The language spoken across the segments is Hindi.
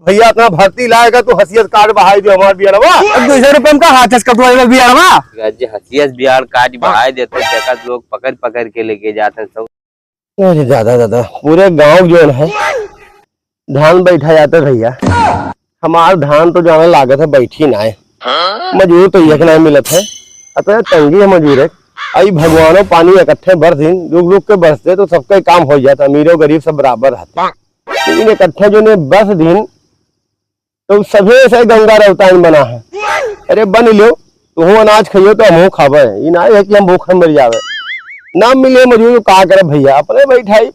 भैया अपना भर्ती लाएगा तो हसीयत कार्ड बहाई दो हमारे बिया 200 रुपये का हाथ कटवा बिया हसीयत बिहार कार्ड बढ़ाए देते हैं, लोग पकड़ पकड़ के लेके जाते हैं सब। अरे दादा दादा पूरे गांव जो है धान बैठा जाता भैया। हमार धान तो जाने लागत है बैठी ना है, मजदूर तो एक नहीं मिलत है। अतः तंगी है मजदूर है। आई भगवानों पानी इकट्ठे बरस दिन रुक रुक के बरसते तो सबका काम हो जाता, अमीरों गरीब सब बराबर रहते। लेकिन इकट्ठे जो ने बस दिन तो सभी से गंगा रवतान बना है। अरे बन लो तुम अनाज खाइयो तो हम खावे, ये ना है कि हम भूखे मर जावे। ना मिले मजदूर तो का करे भैया, अपने बैठाई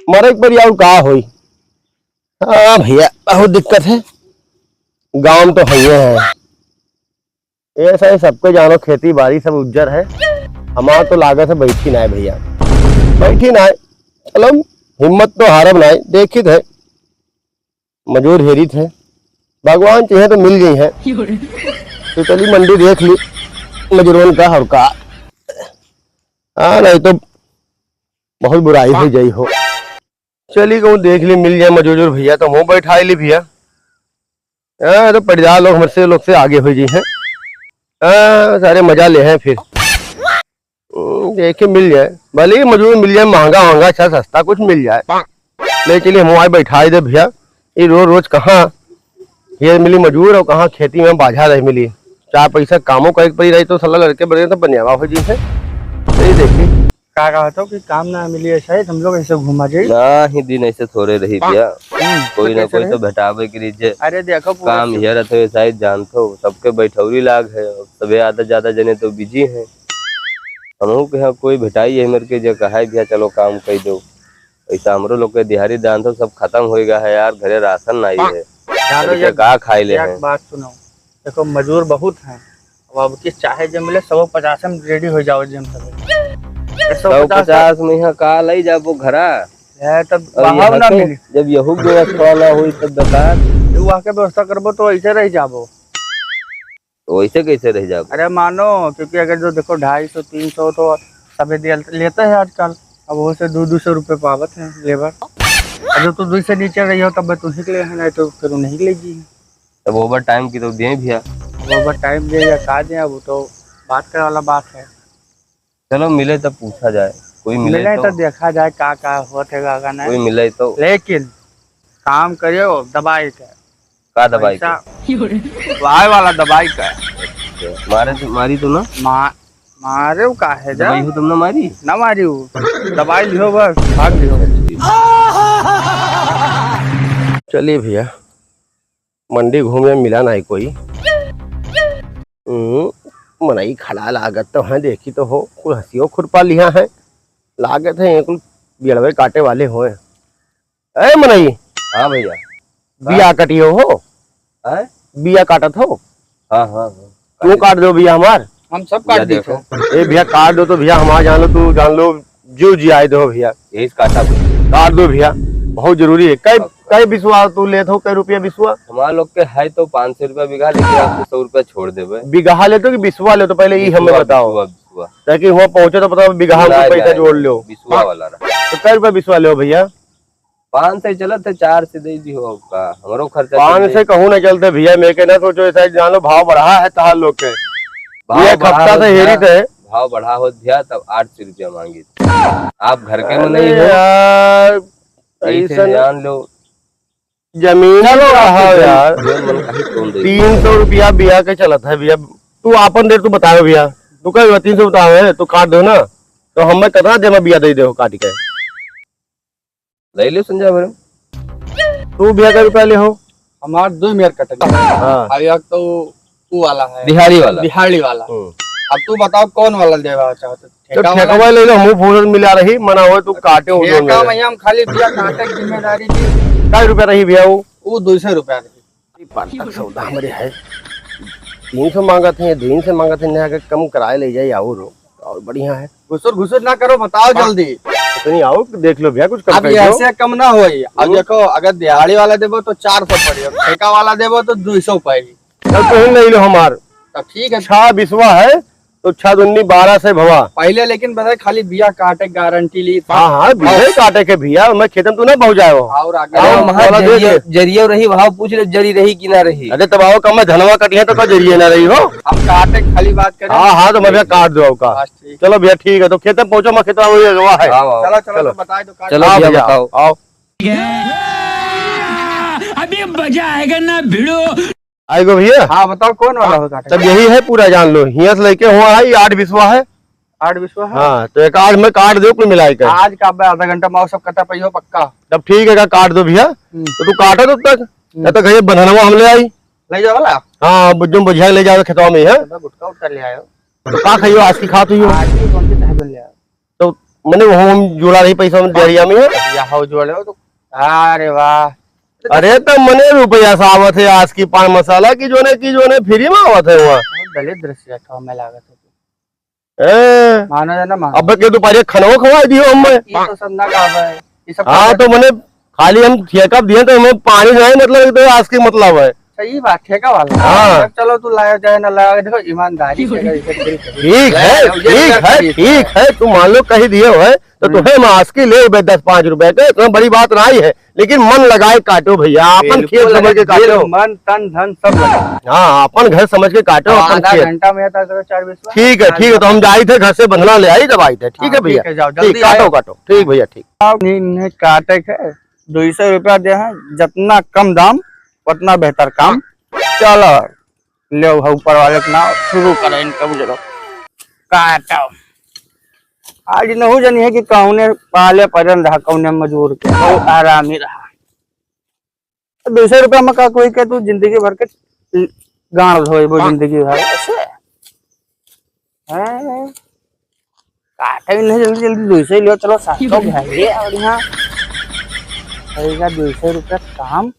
मरे पर यार का होई। हाँ भैया बहुत दिक्कत है, गांव तो है ऐसा ही सबको जानो, खेती बाड़ी सब उज्जर है। हमारा तो लागत है बैठी ना है भैया, बैठी ना है। चलो हिम्मत तो हारब ना है, देखित है मजूर हेरित है, भगवान चाहे तो मिल गई है। तो चली मंडी देख ली मजूरों का और का। हाँ नहीं तो बहुत बुराई हो जाई हो। चली कहूँ देख ली मिल जाए मजूर भैया तो मुँह बैठा ली भैया। तो परिवार लोग हमसे लोग से आगे हो गई है। सारे मजा ले हैं फिर देखे मिल जाए, भले मजदूर मिल जाए महंगा महंगा अच्छा सस्ता कुछ मिल जाए। ले चलिए हमारे बैठा दे भैया। ये रोज रोज कहाँ ये मिली मजदूर और कहाँ खेती में बाझा रही मिली। 4 पैसा कामों का एक पड़ी रही तो सला लड़के बड़े तो बनियावा हो जी है। यही देखिए का कहता हूँ कि काम ना मिली है, शायद हम लोग ऐसे घुमा जाए ना ही दिन ऐसे थोड़े रही भैया, कोई ना कोई तो भेटावे के लिए। अरे देखो काम ये रहते हो शायद जानते हो, सबके बैठौरी लाग है, सबे आधा ज्यादा जने तो बिजी है। हमहू के कोई भेटाई है मेरे के जो कहा भैया चलो काम कर दो। ऐसा हमरो लोग के दिहाड़ी दान तो सब खत्म हो गया है यार, घरे राशन नहीं है, का खाई ले हैं। बात सुनो देखो मजदूर बहुत है, अब किस चाहे जब मिले 150 में रेडी हो जाओ जिम सब 150 में यहाँ का लाई जाबो घरा है तब ना मिली। जब यहू व्यवस्था ना हुई तब बेकार वहाँ के व्यवस्था करबो तो ऐसे रह जाबो। वैसे कैसे रह जाओ? अरे मानो क्योंकि अगर जो देखो 250-300 तो सभी लेते हैं आजकल, अब वो से 200 रुपये पावत है लेबर। अगर तो 2 से नीचे रही हो तब तुम ही ले है, नहीं तो फिर नहीं लेगी। तब ओवर टाइम की तो दे भैया, ओवर टाइम दे या का दे वो तो बात करे वाला बात है। चलो मिले तब पूछा जाए, कोई मिले तो देखा जाए का होते का नहीं। कोई मिले तो लेकिन काम करियो दवाई का दवाई वाय वाला दवाई का मारी तो ना मारे का है जा दवाई हो तुम ना मारी दवाई लियो बस भाग लियो। चलिए भैया मंडी घूमने मिला नहीं कोई। मनाई खड़ा लागत तो है, देखी तो हो कुल हंसियो खुरपा लिया है लागत है कुल बियड़वे काटे वाले हो। ए मनाई हाँ भैया बिया कटियो हो, बिया काटत हो। हाँ तू काट दो भैया हमार, हम सब काट देखो। ए भैया काट दो तो भैया हमारा जान लो, तू जान लो जो जी आए दो भैया यही काटा काट दो भैया, बहुत जरूरी है। कई बिस्वा तू ले हो, कई रुपया बिस्वा? हमारा लोग के है तो 500 रुपया बीघा, लेकिन आपको 100 रुपया छोड़ देवे। बीघा ले तो कि बिस्वा ले तो पहले ये हमें बताओ, ताकि वहाँ पहुँचे तो पता बीघा में पैसा जोड़ लो। बिस्वा वाला तो कई रुपया बिस्वा ले भैया? 5 से चलत है, 4 से दे दी हो का हमारो खर्चा। 5 से कहूँ न चलते भैया, मैं कहना सोचो ऐसा जान लो भाव बढ़ा है तहार लोग के हफ्ता से हेरी थे। भाव बढ़ा हो दिया तब 800 रुपया मांगी। आप घर के में नहीं यार जान लो जमीन यार 300 रुपया बिया के चलत है भैया। तू आपन देर तू बताओ भैया, तू कह 300 बताओ तो काट दो ना, तो हमें कितना देर में बिया दे दो काट के ले लो संजय भरम। तू बिया का रुपया ले हो? हमार 2 मेयर कट गया तो तू वाला है दिहाड़ी वाला। अब तू बताओ कौन वाला देवा चाहते? ठेका ले लो, मुंह फूल मिला रही मना हो तू काटे हो हम खाली बिया काटे की जिम्मेदारी थी। क्या रुपया रही भैया? वो 200 रुपया रही। सौदा हमारे है 300 मांगा थे, 200 मांगा थे, कम कराए ले जाए और बढ़िया है। घुसर ना करो, बताओ जल्दी इतनी आओ देख लो भैया कुछ कम कर दो। ऐसे कम ना हो। अब देखो अगर दिहाड़ी वाला देवो तो 400 पड़ेगा, ठेका वाला देवो तो 200 पड़ेगी। कहीं नहीं लो हमार ठीक है। 6 बिस्वा है तो 6 दूनी 12 से भवा। पहले लेकिन बताए खाली बिया काटे गारंटी ली था। हाँ हाँ बिया काटे के भैया, मैं खेतम तू ना पहुँच जाए हो। और आगे हाँ, वाला देख ले। जरिया रही वहाँ पूछ ले, जरी रही कि ना रही। अरे तब आओ कम धनवा कटिया तो का जरिए ना रही हो। हम काटे खाली बात करें। हाँ हाँ तो मैं भैया काट दो का। बस ठीक। चलो भैया ठीक है, तो खेतम पहुँचो, मैं खेतवा वही अगवा है। चलो चलो तो बताए तो काट। चलो हाँ भैया भैया बताओ। आओ। अभी मजा आएगा ना भिड़ो। आएगो भैया। हाँ बताओ कौन वाला हो काटे? तब यही है पूरा जान लो, हिया से लेके हुआ है 8 बिस्वा है। 8 विश्व है। हाँ तो एक आध में काट दो कुल मिला के। आज का आधा घंटा में सब कटा पई हो पक्का। तब ठीक है का काट दो भैया। तो तू काटो तब तक, तब तक भैया बंधनवा हम ले आई। ले जाओ वाला। हाँ बुझुम बुझिया ले जाओ खेतवा में है। गुटका उठा ले आयो। तो का खाइयो आज की खात हुई आज की कौन सी तहबील ले आयो? तो मैंने वो हम जोड़ा रही पैसा में डेरिया में है। या हो जोड़े हो तो। अरे वाह। अरे तो मने रुपया सा आवत है आज की पान मसाला की जो ने फ्री में आवत है वहाँ। दलित दृश्य था मैं लागत है। ए, मानो जाना मान। अब के तू पारे खनवा खवा दियो हमें। ये तो सब ना गावा है। ये सब हाँ तो मैंने खाली हम ठेका दिए तो हमें पानी नहीं मतलब तो आज की मतलब है। सही बात ठेका वाला। हाँ। जब चलो तू लाया जाए ना लाया, देखो ईमानदारी से अगर इसे दिल से- ठीक है ठीक है ठीक है, तू मान लो कही दिए हो तो तुम्हें मास्क की ले 10-5 रुपए के, इतना बड़ी बात नहीं है, लेकिन मन लगाए काटो भैया, अपन खेत समझ के काटो। मन तन धन सब लगा। हाँ अपन घर समझ के काटो अपन आधा खेत। घंटा में आता करो 4 विश्व। ठीक है तो हम जाए थे घर से बंधना ले आई जब आई थे। ठीक है हाँ, भैया ठीक है, जाओ, ठीक, जल्दी काटो आयो। काटो ठीक भैया ठीक। नहीं काटे के 200 रुपया दे हैं, जितना कम दाम उतना बेहतर काम। चलो ले ऊपर वाले के नाम शुरू करें इनका जरो काटो। आज नहीं जानी है कि कौने पाले पजन रहा कौने मजबूर के बहुत आराम ही रहा। 200 रुपया में का कोई के तू जिंदगी भर के गाड़ धोए वो जिंदगी भर ऐसे हैं। काटे नहीं जल्दी जल्दी 200 लियो। चलो 700 भाई और यहाँ 200 रुपया काम।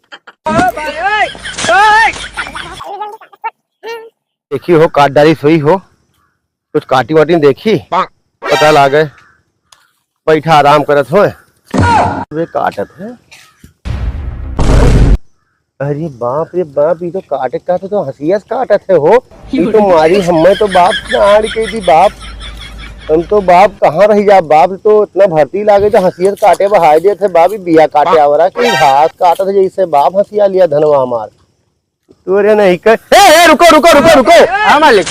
देखी हो काटदारी सोई हो, कुछ काटी वाटी देखी पता लागे बैठा आराम करत हो वे काटत है। अरे बाप रे बाप, ये तो काटे का तो हंसिया से काटत है हो। ये तो मारी हमें तो बाप गाड़ के दी बाप, हम तो बाप कहाँ रही जा बाप, तो इतना भर्ती लागे तो हंसिया से काटे बहाय दिए थे बाप, बिया काटे आवरा कि घास काटा था जैसे बाप हंसिया लिया धनवा हमार। तो रे नहीं कर रुको रुको रुको रुको। हाँ मालिक।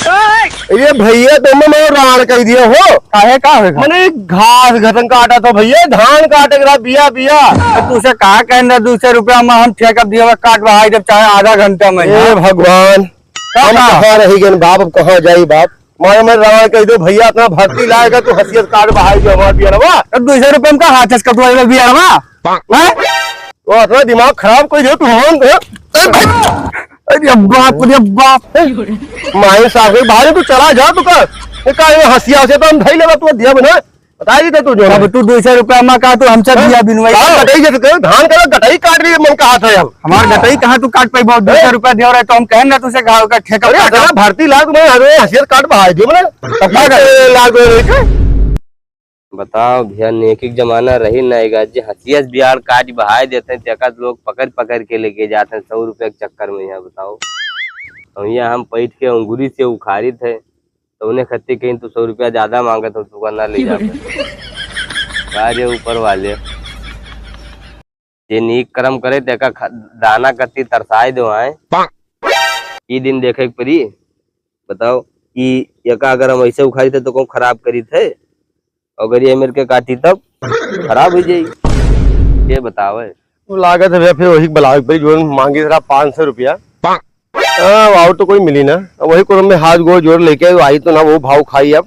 ये भैया तुम मैं राण कह दिया हो काहे का होगा? मैंने घास घटन काटा था भैया, धान काटे का बिया बिया। तुझसे कहा कहना 200 रुपया में हम ठेका दिया काट बहाई जब चाहे आधा घंटा में। हे भगवान हम कहाँ रही गए बाप, अब कहाँ जाई बाप। मारे मैं राण कह दो भैया इतना भर्ती लाएगा तो हंसियत काट बहाई जो हमारा बिया रवा। 200 रुपये में का हाथ चस कटवाई भी आवा। तो अपना दिमाग खराब कर दिया तू। अरे बाप रे बाप। माए साहब बाहर तू चला जा तू कर हंसिया से तो हम धई लेगा तू दिया बना बता दी तू जो अब तू 200 रुपया में का तू हमसे दिया बिनवाई गटाई जैसे धान का गटाई काट रही है मन का हाथ है अब। हमार गटई कहाँ तू काट पाई? बहुत 200 रुपया दे रहा है तो हम कहें ना तुझसे घाव का ठेका अरे काटा। अगर भर्ती लाख में अरे हंसियत काट बहाई दी मैंने लाख। बताओ भैया, नेक एक जमाना रही ना जी, हंसिया से बिहार काट बहाय देते हैं, तेका लोग पकड़ पकड़ के लेके जाते हैं 100 रुपए के चक्कर में। यहाँ बताओ तो यहाँ हम पैठ के अंगूरी से उखाड़ी थे तो उन्हें खत्ती कहीं तो 100 रुपया ज्यादा मांगे तो तू ना ले जाते ऊपर वाले ये नीक कर्म करे तेका दाना कत्ती तरसाए दो आए ये दिन देखे परी। बताओ कि यका अगर हम ऐसे उखाड़ी थे तो कौन खराब करी थे, अगर ये मेरे के काटी तब खराब हो जाएगी। ये बताओ लागत है भैया फिर वही बलावे पड़ी जो मांगी जरा 500 रुपया। वाव तो कोई मिली ना, वही को में हाथ गोड़ जोड़ लेके आई तो ना वो भाव खाई अब,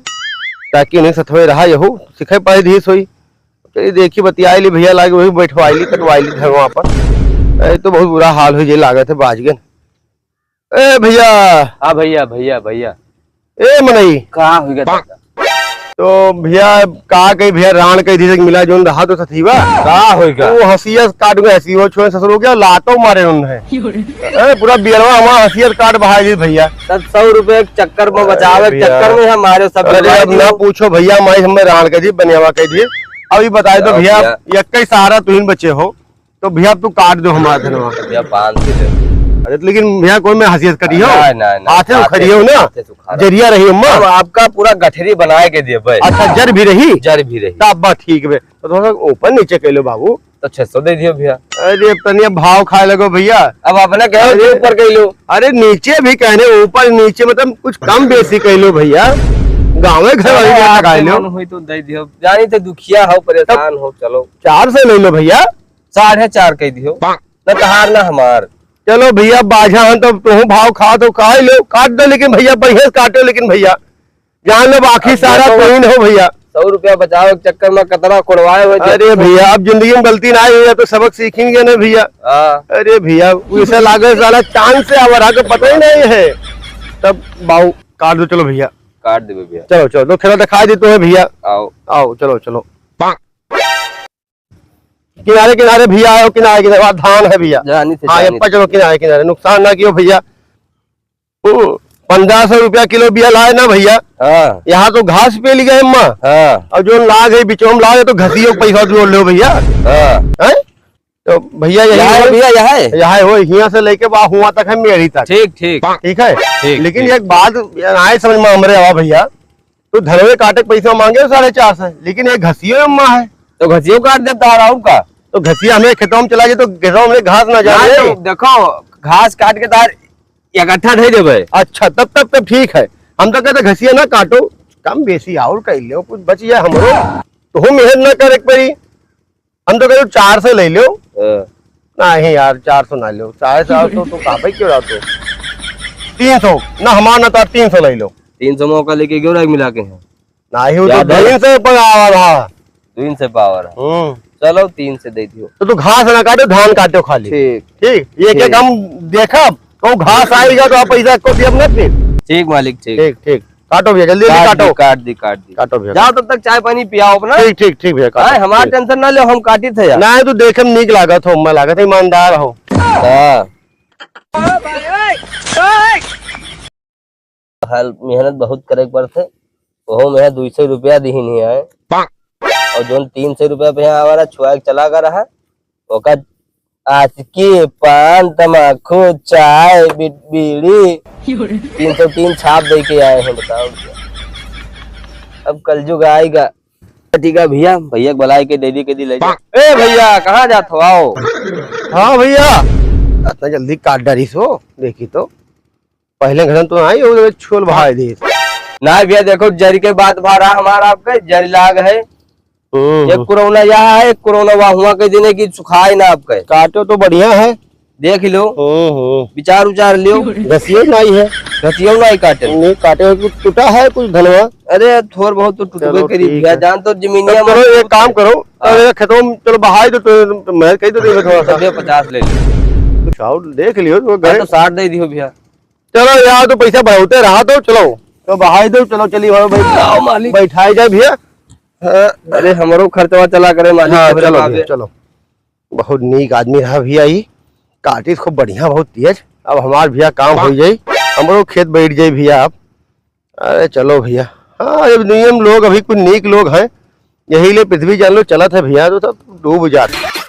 ताकि उन्हें सथवे रहा यहू सिखाई पाई धी सोई। चलिए देखी बतियाई ली भैया लागे वही बैठवाई ली कटवाई ली वहां पर। तो बहुत बुरा हाल हो जाए लागत है बाजगन। ए भैया। हाँ भैया भैया भैया। ए मनई कहाँ हो गया? तो भैया कहा कही भैया राण कही धी मिला जो रहा तो सथीवा कहाँ हो गया? वो हंसिया काट गए हंसी वो छोड़ ससुर हो गया लातो मारे उन्हें पूरा बियरवा हमारा हंसियत काट बहा दी भैया। 100 रुपए के चक्कर में बचावे के चक्कर में हमारे सब अरे अब ना पूछो भैया माई हमें राण कह दी बनियावा कह दिए। अभी बताए तो भैया एक ही सहारा तुम बच्चे हो तो भैया तू काट दो हमारा धनवा। भैया 500 दे। अरे तो लेकिन भैया कोई मैं हसीयत करी हो, नहीं, नहीं, नहीं, हाथे उखड़ी हो ना, हाथे से उखाड़ा। जरिया रही हो हम अम्मा। आपका पूरा गठरी बनाए के दिए भाई। अच्छा जर भी रही, जर भी रही तब बा ठीक है। तो थोड़ा सा ऊपर नीचे कर लो बाबू। तो 600 दे दियो भैया। अरे तनिया भाव खाए लगो भैया। अब अपने कहो अरे, ऊपर कह लो। अरे नीचे भी कहने, ऊपर नीचे मतलब कुछ कम बेसी कर लो भैया, गाँव घर वाली बात लगाए लो। हुई तो दे दियो, जानी तो दुखिया हो परेशान हो, चलो 400 ले लो भैया। 4.5 कह दियो, न तहार ना हमार। चलो भैया बाझा हन तो तुम भाव खा तो खा ही लो, काट दो लेकिन भैया बढ़िया से काटो। लेकिन भैया जान लो बाकी सारा तुम हो भैया। 100 रुपया बचाओ के चक्कर में कतरा कुड़वाए हुए। अरे भैया अब जिंदगी में गलती ना हुई तो सबक सीखेंगे ना भैया। हाँ, अरे भैया वैसे लागे साला चांद से आवर के पता ही नहीं है। तब बाऊ काट दो, चलो भैया काट देवे भैया। चलो चलो, तो खेला दिखाई देते है भैया। आओ आओ चलो चलो, किनारे किनारे भैया आओ, किनारे किनारे वहाँ धान है भैया। जानी से हाँ जानी यप्पा चलो किनारे किनारे, नुकसान ना कियो भैया। 1500 रुपया किलो बिया लाए ना भैया। हाँ यहाँ तो घास पे ली गए अम्मा, हाँ और जो लाग है बिचों में लाग है तो घसियो पैसा जोड़ लो भैया। हाँ। हैं? तो भैया यहाँ है यही भैया, यहाँ है। यहाँ हो, यहाँ से लेके वहाँ हुआ तक है मेरी तक। ठीक ठीक ठीक है, ठीक, लेकिन ठीक। एक बात आए समझ में हमरे आवा भैया, तो धनवे काटे के पैसा मांगे 450, लेकिन एक घसियो अम्मा है। तो घसियो काट दे ताराऊ का। तो घसिया हमें खेतों में चला जाए तो खेतों में घास ना ना जाए। तो देखो घास काट के तार इकट्ठा ढे देवे। अच्छा तब ठीक है। हम तो कहते घसिया ना काटो, कम बेसी और कर लो, कुछ बच जाए हमरो तो हम मेहनत ना करे पड़ी। हम तो कहते 400 ले लो। नहीं यार 400 ना लो, 450 तो काफी क्यों रहा तो 300 ना, हमारा ना तो 300 ले लो। 300 मौका लेके क्यों मिला के हैं। नहीं हो तो ज्यादा है? 300 पर आवा रहा। 3 से पावर है। चलो 3 से दे दियो। तो तू घास ना काटो, धान काटो खाली। ठीक ठीक, ये क्या ठीक। हम देखा तो घास आएगा तो आप पैसा को दिया ना फिर। ठीक मालिक ठीक। ठीक ठीक, काटो भैया जल्दी जल्दी काटो। काट दी काटो भैया। जाओ तब तक चाय पानी पियाओ अपना। ठीक ठीक ठीक भैया हाँ, काटो। हमारा टेंशन ना लो, हम काटी थे यार। ना तू देखे में नीक लागत हो, मैं लागत है ईमानदार हो। हाँ। हाल मेहनत बहुत करे पड़ते, वो में 200 रुपया दी नहीं है, और जो 300 रुपया पे हमारा छुआ के चला कर रहा ओका आज के पान तमाकू चाय बीड़ी 303 छाप दे के आए हैं। बताओ अब कलयुग आएगा। ठीक है भैया, भैया बुलाए के दे दी के दी ले जा। ए भैया कहाँ जात हो, आओ। हाँ भैया इतना जल्दी काट डारी सो, देखी तो पहले घर तो आई हो छोल भाई दी। ना भैया देखो जरी के बात भारा हमारा आपके जरी लाग है। एक कोरोना यहाँ है, एक कोरोना वहाँ हुआ के दिन की सुखाए ना आपके। काटो तो बढ़िया है, देख लो विचार उचार लियो। घसियो नहीं है, घसियो नहीं काटे। नहीं काटे कुछ टूटा है कुछ धनवा। अरे थोड़ बहुत तो टूटबे चलो करी ठीक भैया, है। जान तो जमीनिया चलो एक काम करो, अरे खेतों में चलो बहाई दो तो मैं कही तो देगा थोड़ा सा 50 ले लो। कुछ और देख लियो तो गए। तो 60 दे दियो भैया। चलो यार तो पैसा बढ़ते रहा तो चलो तो बहाई दो। चलो चलिए आओ मालिक। बैठाई जाए भैया। अरे हमारो खर्चवा चला करे मालिक। हाँ खबरे चलो बाबे। भैया, चलो बहुत नीक आदमी रहा भैया, ये काटी खूब बढ़िया बहुत तेज। अब हमार भैया काम हो जाये, हमरो खेत बैठ जाये भैया आप। अरे चलो भैया, हाँ ये दुनिया में लोग अभी कुछ नीक लोग हैं, यही ले पृथ्वी जान लो चलत है भैया, तो सब डूब जाते।